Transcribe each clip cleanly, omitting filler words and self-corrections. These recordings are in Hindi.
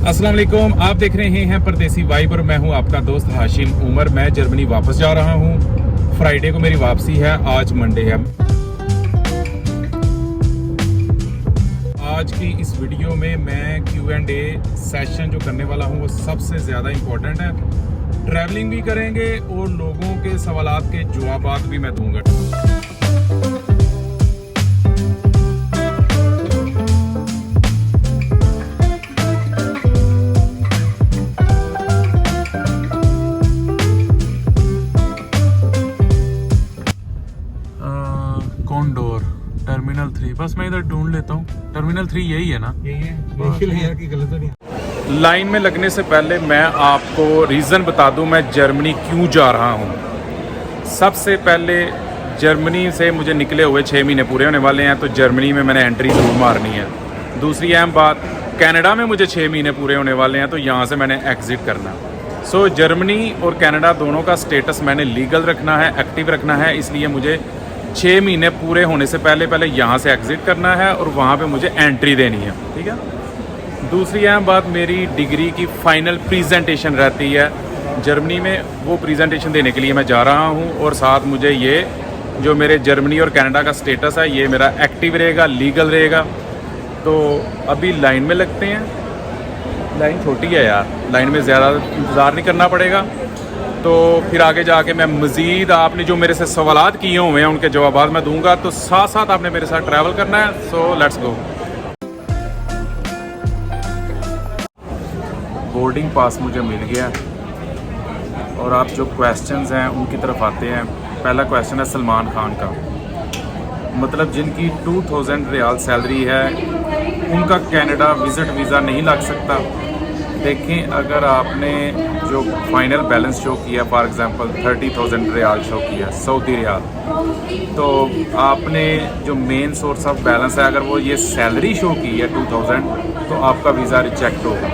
अस्सलाम वालेकुम, आप देख रहे हैं परदेसी वाइब और मैं हूं आपका दोस्त हाशिम उमर। मैं जर्मनी वापस जा रहा हूं। फ्राइडे को मेरी वापसी है, आज मंडे है। आज की इस वीडियो में मैं Q&A सेशन जो करने वाला हूं वो सबसे ज़्यादा इम्पोर्टेंट है। ट्रैवलिंग भी करेंगे और लोगों के सवालात के जवाबात भी मैं दूंगा। कॉन्डोर टर्मिनल 3, बस मैं इधर ढूंढ लेता हूँ। टर्मिनल 3 यही है ना? यही है कि गलत नहीं। लाइन में लगने से पहले मैं आपको रीज़न बता दूं मैं जर्मनी क्यों जा रहा हूं। सबसे पहले जर्मनी से मुझे निकले हुए 6 महीने पूरे होने वाले हैं, तो जर्मनी में मैंने एंट्री ज़रूर मारनी है। दूसरी अहम बात, कनाडा में मुझे 6 महीने पूरे होने वाले हैं, तो यहाँ से मैंने एग्ज़िट करना। सो जर्मनी और कनाडा दोनों का स्टेटस मैंने लीगल रखना है, एक्टिव रखना है, इसलिए मुझे 6 महीने पूरे होने से पहले यहाँ से एग्ज़िट करना है और वहाँ पे मुझे एंट्री देनी है, ठीक है। दूसरी अहम बात, मेरी डिग्री की फ़ाइनल प्रेजेंटेशन रहती है जर्मनी में, वो प्रेजेंटेशन देने के लिए मैं जा रहा हूँ। और साथ मुझे ये जो मेरे जर्मनी और कनाडा का स्टेटस है ये मेरा एक्टिव रहेगा, लीगल रहेगा। तो अभी लाइन में लगते हैं। लाइन छोटी है यार, लाइन में ज़्यादा इंतज़ार नहीं करना पड़ेगा। तो फिर आगे जाके मैं मज़ीद आपने जो मेरे से सवालात किए हुए हैं उनके जवाब मैं दूंगा। तो साथ साथ आपने मेरे साथ ट्रैवल करना है। So let's go. Boarding pass मुझे मिल गया और आप जो क्वेश्चंस हैं उनकी तरफ आते हैं। पहला क्वेश्चन है सलमान खान का, मतलब जिनकी 2000 रियाल सैलरी है उनका कनाडा विज़िट वीज़ा नहीं लग सकता। देखें, अगर आपने जो फाइनल बैलेंस शो किया, फॉर एग्जांपल 30,000 रियाल शो किया, सऊदी रियाल, तो आपने जो मेन सोर्स ऑफ बैलेंस है अगर वो ये सैलरी शो की है 2000, तो आपका वीज़ा रिजेक्ट होगा,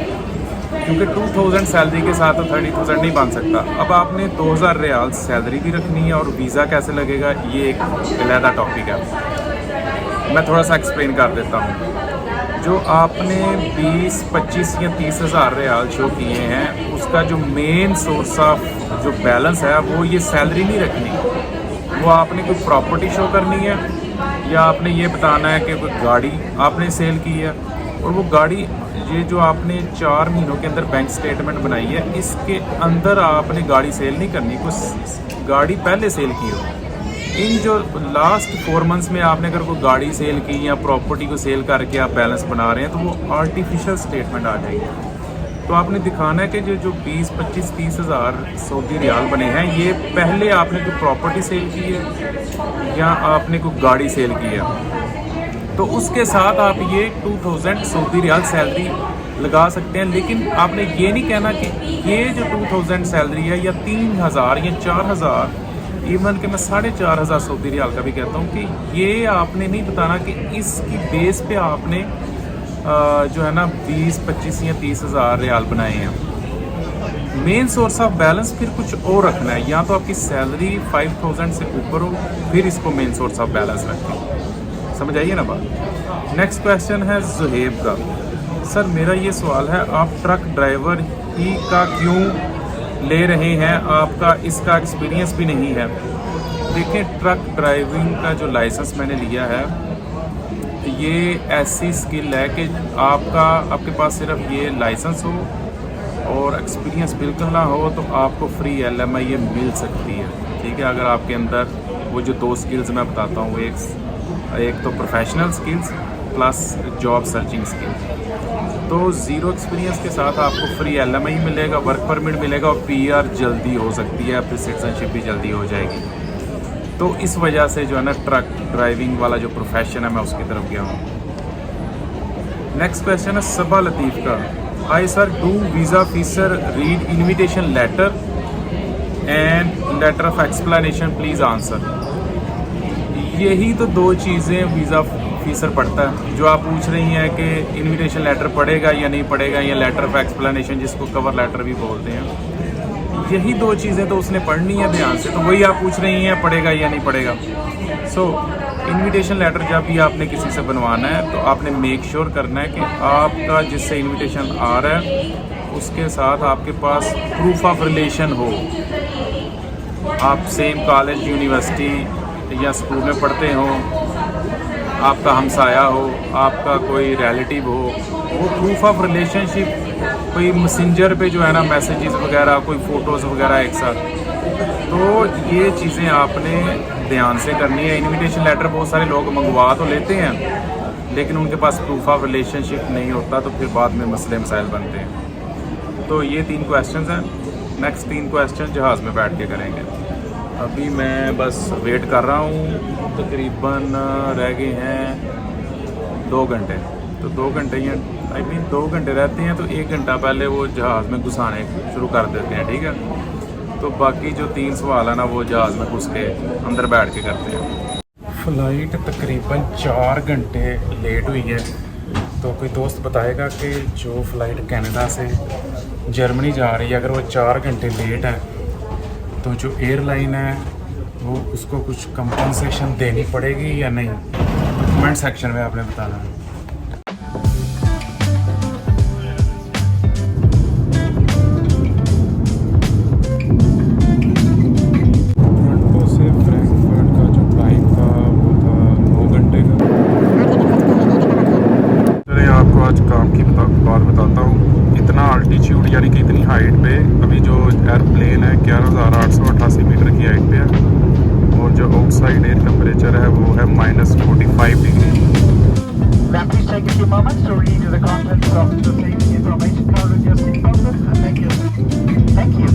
क्योंकि 2000 सैलरी के साथ तो 30,000 नहीं बन सकता। अब आपने 2000 रियाल सैलरी भी रखनी है और वीज़ा कैसे लगेगा, ये एक अलग टॉपिक है। मैं थोड़ा सा एक्सप्लेन कर देता हूँ। जो आपने 20, 25 या 30 हज़ार रियाल शो किए हैं, उसका जो मेन सोर्स ऑफ जो बैलेंस है वो ये सैलरी नहीं रखनी। वो आपने कोई प्रॉपर्टी शो करनी है या आपने ये बताना है कि कोई गाड़ी आपने सेल की है, और वो गाड़ी ये जो आपने 4 महीनों के अंदर बैंक स्टेटमेंट बनाई है, इसके अंदर आपने गाड़ी सेल नहीं करनी, कुछ गाड़ी पहले सेल की हो। इन जो लास्ट 4 मंथ्स में आपने अगर कोई गाड़ी सेल की या प्रॉपर्टी को सेल करके आप बैलेंस बना रहे हैं, तो वो आर्टिफिशियल स्टेटमेंट आ जाएगी। तो आपने दिखाना है कि जो 20, 25, 30 हज़ार सऊदी रियाल बने हैं, ये पहले आपने कोई प्रॉपर्टी सेल की है या आपने कोई गाड़ी सेल की है, तो उसके साथ आप ये 2000 सऊदी रियाल सैलरी लगा सकते हैं। लेकिन आपने ये नहीं कहना कि ये जो 2000 सैलरी है या 3000 या 4000, इवन कि मैं 4500 सऊदी रियाल का भी कहता हूँ, कि ये आपने नहीं बताना कि इसकी बेस पे आपने जो है ना 20, 25 या 30 हज़ार रियाल बनाए हैं। मेन सोर्स ऑफ बैलेंस फिर कुछ और रखना है, या तो आपकी सैलरी 5000 से ऊपर हो, फिर इसको मेन सोर्स ऑफ बैलेंस रखें। समझ आइए ना बात। नेक्स्ट क्वेश्चन है जुहेब का। सर मेरा ये सवाल है, आप ट्रक ड्राइवर ही का क्यों ले रहे हैं, आपका इसका एक्सपीरियंस भी नहीं है। देखें, ट्रक ड्राइविंग का जो लाइसेंस मैंने लिया है, ये ऐसी स्किल है कि आपके पास सिर्फ ये लाइसेंस हो और एक्सपीरियंस बिल्कुल ना हो, तो आपको फ्री LMI ये मिल सकती है, ठीक है। अगर आपके अंदर वो जो 2 स्किल्स मैं बताता हूँ, एक तो professional skills plus job searching skills, तो ज़ीरो एक्सपीरियंस के साथ आपको फ्री LMI मिलेगा, वर्क परमिट मिलेगा और PR जल्दी हो सकती है, फिर सिटीजनशिप भी जल्दी हो जाएगी। तो इस वजह से जो है ना ट्रक ड्राइविंग वाला जो प्रोफेशन है मैं उसकी तरफ गया हूँ। नेक्स्ट क्वेश्चन है सबा लतीफ़ का। Hi sir, do visa officer read invitation letter and letter of explanation please answer. यही तो 2 चीज़ें वीज़ा ऑफिसर पढ़ता है। जो आप पूछ रही हैं कि इन्विटेशन लेटर पढ़ेगा या नहीं पढ़ेगा, या लेटर ऑफ एक्सप्लेनेशन जिसको कवर लेटर भी बोलते हैं, यही 2 चीज़ें तो उसने पढ़नी है ध्यान से। तो वही आप पूछ रही हैं पढ़ेगा या नहीं पढ़ेगा। सो इनविटेशन लेटर जब भी आपने किसी से बनवाना है तो आपने मेक श्योर करना है कि आपका जिससे इनविटेशन आ रहा है उसके साथ आपके पास प्रूफ ऑफ रिलेशन हो, आप सेम कॉलेज यूनिवर्सिटी या स्कूल में पढ़ते हो, आपका हमसाया हो, आपका कोई रिलेटिव हो, वो प्रूफ ऑफ रिलेशनशिप कोई मैसेंजर पे जो है ना मैसेजेस वगैरह, कोई फ़ोटोज़ वगैरह एक साथ, तो ये चीज़ें आपने ध्यान से करनी है। इनविटेशन लेटर बहुत सारे लोग मंगवा तो लेते हैं लेकिन उनके पास प्रूफ ऑफ रिलेशनशिप नहीं होता, तो फिर बाद में मसले मसाइल बनते हैं। तो ये 3 क्वेश्चंस हैं। नेक्स्ट 3 क्वेश्चन जहाज़ में बैठ के करेंगे। अभी मैं बस वेट कर रहा हूँ, तकरीबन रह गए हैं 2 घंटे। तो 2 घंटे ही आई मीन 2 घंटे रहते हैं, तो 1 घंटा पहले वो जहाज़ में घुसाने शुरू कर देते हैं, ठीक है। तो बाकी जो 3 सवाल है ना वो जहाज़ में घुस के अंदर बैठ के करते हैं। फ़्लाइट तकरीबन 4 घंटे लेट हुई है। तो कोई दोस्त बताएगा कि जो फ़्लाइट कनाडा से जर्मनी जा रही है, अगर वो 4 घंटे लेट है तो जो एयरलाइन है वो उसको कुछ कंपनसेशन देनी पड़ेगी या नहीं? तो कमेंट सेक्शन में आपने बताना है। टोरंटो से फ्रैंकफर्ट का जो टाइम था वो था 9 घंटे का। चलिए आपको आज काम की बात बताता हूँ। इतना अल्टीट्यूड यानी कि इतनी हाइट पे अभी जो एयरप्लेन है 11,888 मीटर की हाइट पे है, और जो आउटसाइड एयर टेम्परेचर है वो है -45 degree. Now please take a few moments to read the contents of the safety information card in your seat pocket and thank you. Thank you.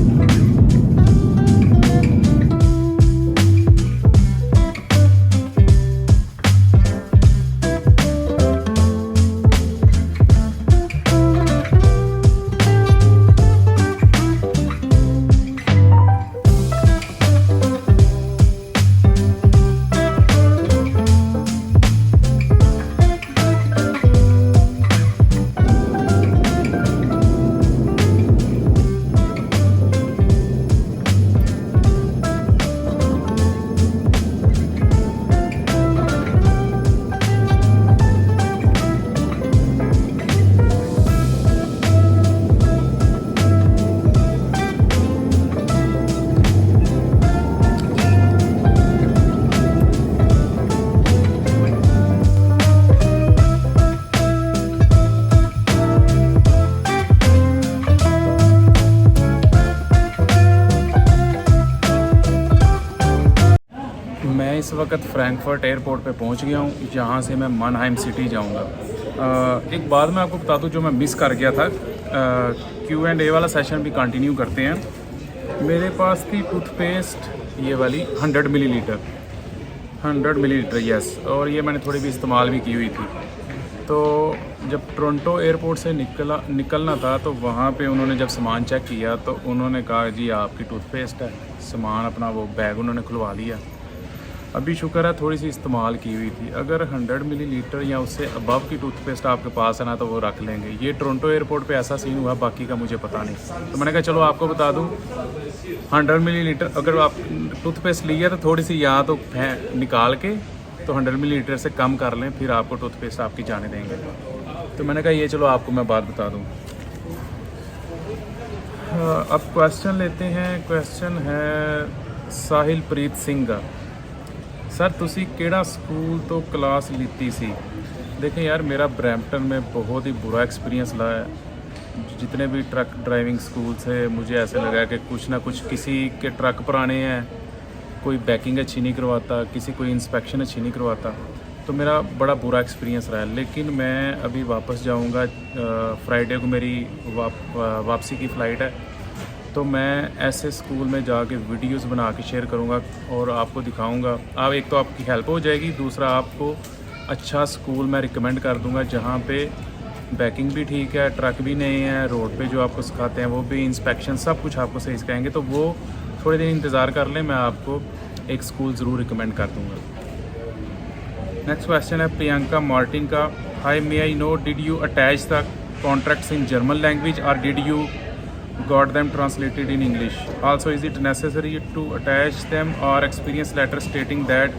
मैं इस वक्त फ्रैंकफर्ट एयरपोर्ट पे पहुंच गया हूं, जहां से मैं मनहाइम सिटी जाऊंगा। एक बात मैं आपको बता दूं जो मैं मिस कर गया था, Q&A वाला सेशन भी कंटिन्यू करते हैं। मेरे पास थी टूथपेस्ट ये वाली 100 मिलीलीटर यस, और ये मैंने थोड़ी भी इस्तेमाल भी की हुई थी। तो जब टोरंटो एयरपोर्ट से निकलना था तो वहाँ पे उन्होंने जब सामान चेक किया तो उन्होंने कहा जी आपकी टूथपेस्ट है। सामान अपना वो बैग उन्होंने खुलवा लिया। अभी शुक्र है थोड़ी सी इस्तेमाल की हुई थी। अगर 100 मिलीलीटर या उससे अबव की टूथपेस्ट आपके पास है ना तो वो रख लेंगे। ये टोरंटो एयरपोर्ट पे ऐसा सीन हुआ, बाकी का मुझे पता नहीं। तो मैंने कहा चलो आपको बता दूं, 100 मिलीलीटर अगर आप टूथपेस्ट ली है तो थोड़ी सी या तो निकाल के तो 100 मिलीलीटर से कम कर लें, फिर आपको टूथपेस्ट आपकी जाने देंगे। तो मैंने कहा ये चलो आपको मैं बात बता दूँ। अब क्वेश्चन लेते हैं। क्वेश्चन है साहिल प्रीत सिंह का। सर तुसी केड़ा स्कूल तो क्लास लीती सी? देखें यार, मेरा ब्रैम्पटन में बहुत ही बुरा एक्सपीरियंस रहा है। जितने भी ट्रक ड्राइविंग स्कूल से मुझे ऐसे लगा कि कुछ ना कुछ, किसी के ट्रक पुराने हैं, कोई बैकिंग अच्छी नहीं करवाता, किसी कोई इंस्पेक्शन अच्छी नहीं करवाता। तो मेरा बड़ा बुरा एक्सपीरियंस रहा है। लेकिन मैं अभी वापस जाऊंगा, फ्राइडे को मेरी वापसी की फ़्लाइट है। तो मैं ऐसे स्कूल में जाके वीडियोस बना के शेयर करूंगा और आपको दिखाऊंगा। आप एक तो आपकी हेल्प हो जाएगी, दूसरा आपको अच्छा स्कूल मैं रिकमेंड कर दूंगा जहां पे बैकिंग भी ठीक है, ट्रक भी नहीं है, रोड पे जो आपको सिखाते हैं वो भी, इंस्पेक्शन सब कुछ आपको सही सिखाएंगे। तो वो थोड़े दिन इंतज़ार कर लें, मैं आपको एक स्कूल ज़रूर रिकमेंड कर दूँगा। नेक्स्ट क्वेश्चन है प्रियंका मार्टिन का। Hi, may I know did you attach the contracts in German language और did you got them translated in English? Also, is it necessary to attach them or experience letter stating that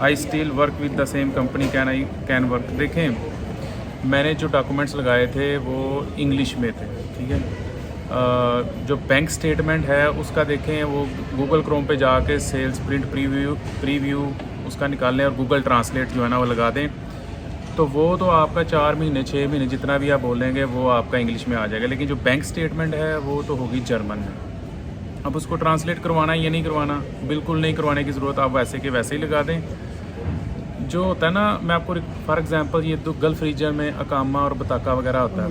I still work with the same company can work? देखें, मैंने जो डॉक्यूमेंट्स लगाए थे वो इंग्लिश में थे, ठीक है। जो बैंक स्टेटमेंट है उसका देखें, वो गूगल क्रोम पे जाके सेल्स प्रिंट प्रीव्यू उसका निकाल लें और गूगल ट्रांसलेट जो है ना वो लगा दें, तो वो तो आपका 4 महीने 6 महीने जितना भी आप बोलेंगे वो आपका इंग्लिश में आ जाएगा। लेकिन जो बैंक स्टेटमेंट है वो तो होगी जर्मन में। अब उसको ट्रांसलेट करवाना है या नहीं करवाना, बिल्कुल नहीं करवाने की ज़रूरत, आप वैसे के वैसे ही लगा दें। जो होता है ना, मैं आपको फॉर एग्जांपल ये तो गल्फ़ रीजन में अकामा और बताका वगैरह होता है,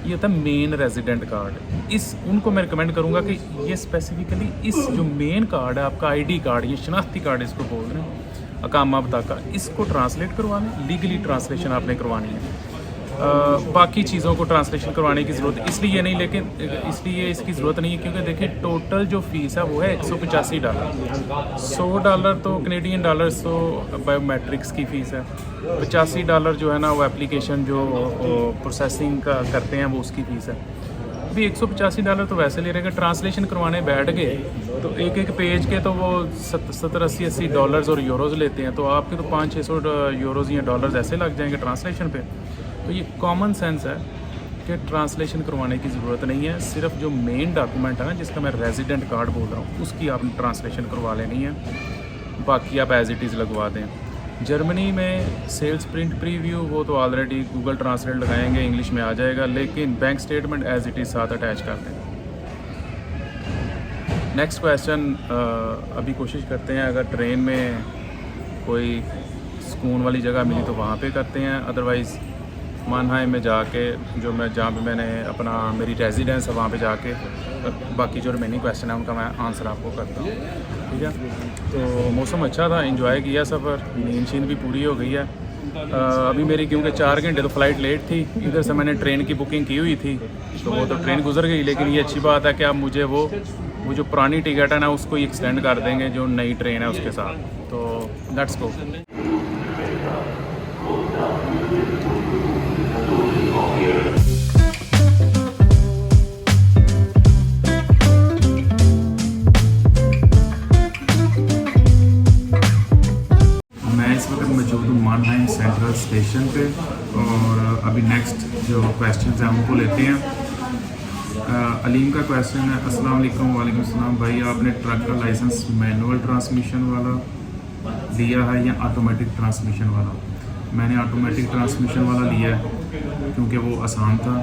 ये होता है मेन रेजिडेंट कार्ड। इस उनको मैं रिकमेंड करूँगा कि ये स्पेसिफिकली इस जो मेन कार्ड है आपका आईडी कार्ड, ये शनाख्ती कार्ड इसको बोल रहे हैं, अकामा बताका, इसको ट्रांसलेट करवा लें। लीगली ट्रांसलेशन आपने करवानी है। बाकी चीज़ों को ट्रांसलेशन करवाने की ज़रूरत इसलिए नहीं, लेकिन इसलिए इसकी ज़रूरत नहीं है क्योंकि देखिए टोटल जो फ़ीस है वो है $185। $100 तो कनेडियन डॉलर, 100 बायोमेट्रिक्स की फ़ीस है। $85 जो है ना वो एप्लीकेशन जो प्रोसेसिंग का करते हैं वो उसकी फ़ीस है। अभी $185 तो वैसे ले रहेगा। ट्रांसलेशन करवाने बैठ गए तो एक पेज के तो वो 70-80 डॉलर्स और यूरोज़ लेते हैं, तो आपके तो 500-600 यूरोज़ या डॉलर्स ऐसे लग जाएंगे ट्रांसलेशन पे। तो ये कॉमन सेंस है कि ट्रांसलेशन करवाने की ज़रूरत नहीं है। सिर्फ जो मेन डॉक्यूमेंट है ना, जिसका मैं रेजिडेंट कार्ड बोल रहा हूँ, उसकी आपने ट्रांसलेशन करवा लेनी है, बाकी आप एज इट इज़ लगवा दें। जर्मनी में सेल्स प्रिंट प्रीव्यू वो तो ऑलरेडी गूगल ट्रांसलेट लगाएंगे, इंग्लिश में आ जाएगा, लेकिन bank statement as it is साथ अटैच कर दें। नेक्स्ट क्वेश्चन, अभी कोशिश करते हैं अगर ट्रेन में कोई सुकून वाली जगह मिली तो वहाँ पे करते हैं, अदरवाइज़ मानहाइम में जाके जहाँ पे मैंने अपना मेरी रेजिडेंस है वहाँ पे जाके बाकी जो रिमेनिंग क्वेश्चन है उनका मैं आंसर आपको करता हूँ, ठीक है। तो मौसम अच्छा था, एंजॉय किया सफ़र, नींद शींद भी पूरी हो गई है। अभी मेरी क्योंकि 4 घंटे तो फ़्लाइट लेट थी, इधर से मैंने ट्रेन की बुकिंग की हुई थी तो वो तो ट्रेन गुजर गई, लेकिन ये अच्छी बात है कि अब मुझे वो जो पुरानी टिकट है ना उसको ही एक्सटेंड कर देंगे जो नई ट्रेन है उसके साथ। तो लेट्स गो। मौजूद हूँ मानहाइम सेंट्रल स्टेशन पे और अभी नेक्स्ट जो क्वेश्चन हैं उनको लेते हैं। अलीम का क्वेश्चन है, अस्सलाम वालेकुम। वालेकुम सलाम भाई, आपने ट्रक का लाइसेंस मैनुअल ट्रांसमिशन वाला लिया है या ऑटोमेटिक ट्रांसमिशन वाला? मैंने ऑटोमेटिक ट्रांसमिशन वाला लिया है क्योंकि वो आसान था,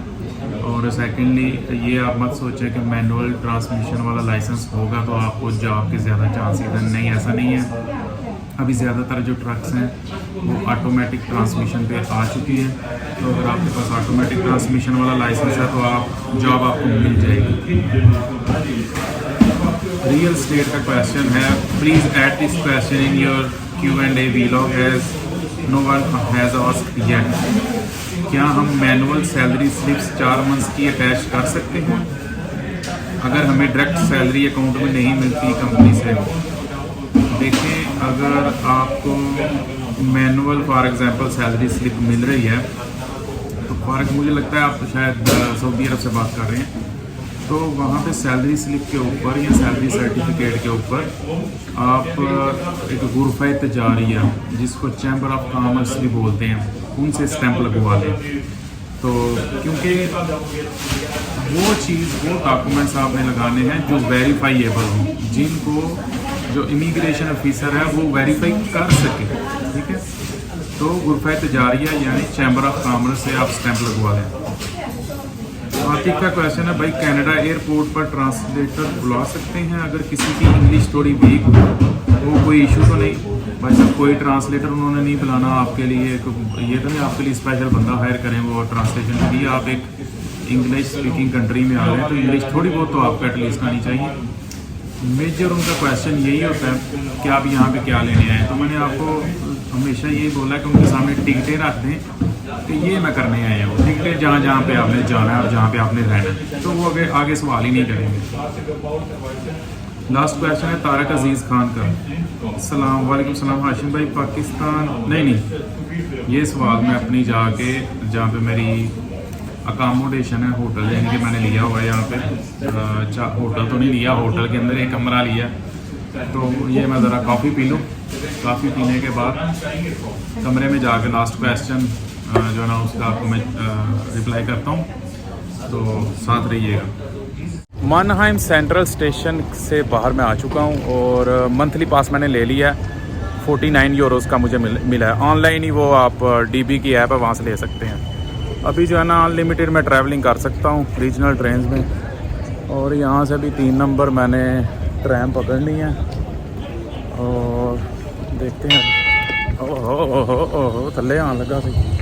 और सेकेंडली ये आप मत सोचें कि मैनुअल ट्रांसमिशन वाला लाइसेंस होगा तो आपको जॉब के ज़्यादा चांसेस हैं, नहीं, ऐसा नहीं है। अभी ज़्यादातर जो ट्रक्स हैं वो ऑटोमेटिक ट्रांसमिशन पे आ चुकी हैं, तो अगर आपके पास ऑटोमेटिक ट्रांसमिशन वाला लाइसेंस है तो आप जॉब आपको मिल जाएगी। रियल स्टेट का क्वेश्चन है, please add this question in your Q&A vlog as no one has asked yet. क्या हम मैनुअल सैलरी स्लिप्स 4 मंथ्स की अटैच कर सकते हैं अगर हमें डायरेक्ट सैलरी अकाउंट में नहीं मिलती कंपनी से? देखिए, अगर आपको manual for example salary slip मिल रही है तो फ़र्क मुझे लगता है आप तो शायद सऊदी अरब से बात कर रहे हैं, तो वहाँ पे सैलरी स्लिप के ऊपर या सैलरी सर्टिफिकेट के ऊपर आप एक गुरफ़ा तजारिया जिसको चैम्बर ऑफ कॉमर्स भी बोलते हैं उनसे स्टैंप लगवा लें। तो क्योंकि वो चीज़, वो डॉक्यूमेंट्स आपने लगाने हैं जो वेरीफाइएबल हों, जिनको जो इमिग्रेशन ऑफिसर है वो वेरीफाई कर सके, ठीक है। तो गुरफ़ा तजारिया यानी चैम्बर ऑफ कॉमर्स से आप स्टैंप लगवा लें। आतिक का क्वेश्चन है, भाई कनाडा एयरपोर्ट पर ट्रांसलेटर बुला सकते हैं अगर किसी की इंग्लिश थोड़ी वीक हो? वो कोई इशू तो नहीं भाई साहब, कोई ट्रांसलेटर उन्होंने नहीं बुलाना आपके लिए, ये तो नहीं आपके लिए स्पेशल बंदा हायर करें वो ट्रांसलेशन के लिए। आप एक इंग्लिश स्पीकिंग कंट्री में आ रहे हैं तो इंग्लिश थोड़ी बहुत तो आपको एटलीस्ट आनी चाहिए। मेजर उनका क्वेश्चन यही होता है कि आप यहाँ पे क्या लेने आए, तो मैंने आपको हमेशा यही बोला कि उनके सामने टिकटें रख दें कि ये मैं करने आए हैं, वो टिकटें जहाँ पे आपने जाना है और जहाँ पे आपने रहना है, तो वो आगे सवाल ही नहीं करेंगे। लास्ट क्वेश्चन है तारक अजीज़ खान का, सलाम वालेकुम सलाम हाशिम भाई, पाकिस्तान नहीं ये सवाल मैं अपनी जाके जहाँ पे मेरी अकामोडेशन है होटल, यानी कि मैंने लिया हुआ है यहाँ पे, होटल तो नहीं लिया, होटल के अंदर एक कमरा लिया, तो ये मैं ज़रा कॉफ़ी पी लूँ, कॉफ़ी पीने के बाद कमरे में जाके लास्ट क्वेश्चन जो है ना उसका आपको मैं रिप्लाई करता हूँ, तो साथ रहिएगा। मानहाइम सेंट्रल स्टेशन से बाहर मैं आ चुका हूँ और मंथली पास मैंने ले लिया है। 49 यूरोज़ का मुझे मिला है। ऑनलाइन ही वो आप DB की ऐप है, वहाँ से ले सकते हैं। अभी जो है ना अनलिमिटेड मैं ट्रैवलिंग कर सकता हूँ रीजनल ट्रेन में। और यहाँ से भी 3 नंबर मैंने ट्रैम पकड़नी है और देखते हैं। ओहो थल्ले आने लगा सही।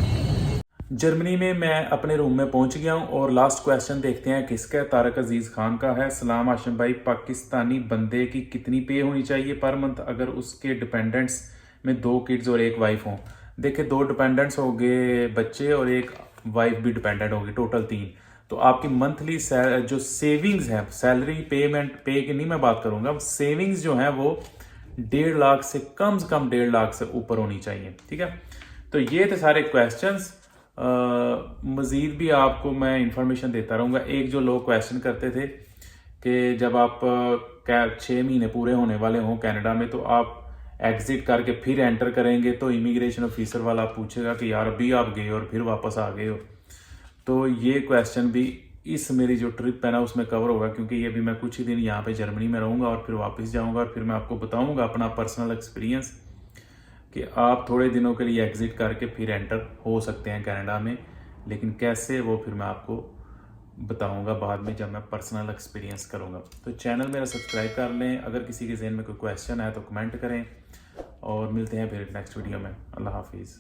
जर्मनी में मैं अपने रूम में पहुंच गया हूं और लास्ट क्वेश्चन देखते हैं किसका है। तारक अजीज खान का है। सलाम आशिम भाई, पाकिस्तानी बंदे की कितनी पे होनी चाहिए पर मंथ अगर उसके डिपेंडेंट्स में 2 किड्स और 1 वाइफ हो? देखिए 2 डिपेंडेंट्स हो गए बच्चे और 1 वाइफ भी डिपेंडेंट होगी, टोटल 3। तो आपकी मंथली जो सेविंग्स है, सैलरी पेमेंट पे की नहीं मैं बात करूंगा, सेविंग्स जो है वो 1.5 लाख से कम 1.5 लाख से ऊपर होनी चाहिए। ठीक है, तो ये थे सारे क्वेश्चंस। मज़ीद भी आपको मैं इंफॉर्मेशन देता रहूँगा। एक जो लोग क्वेश्चन करते थे कि जब आप 6 महीने पूरे होने वाले हों कनाडा में, तो आप एग्जिट करके फिर एंटर करेंगे तो इमिग्रेशन ऑफिसर वाला पूछेगा कि यार अभी आप गए और फिर वापस आ गए हो। तो ये क्वेश्चन भी इस मेरी जो ट्रिप है ना उसमें कवर होगा, क्योंकि ये भी मैं कुछ ही दिन यहाँ पे जर्मनी में रहूँगा और फिर वापस जाऊँगा और फिर मैं आपको बताऊँगा अपना पर्सनल एक्सपीरियंस कि आप थोड़े दिनों के लिए एग्जिट करके फिर एंटर हो सकते हैं कनाडा में, लेकिन कैसे वो फिर मैं आपको बताऊंगा बाद में जब मैं पर्सनल एक्सपीरियंस करूंगा। तो चैनल मेरा सब्सक्राइब कर लें। अगर किसी के जहन में कोई क्वेश्चन है तो कमेंट करें और मिलते हैं फिर नेक्स्ट वीडियो में। अल्लाह हाफिज़।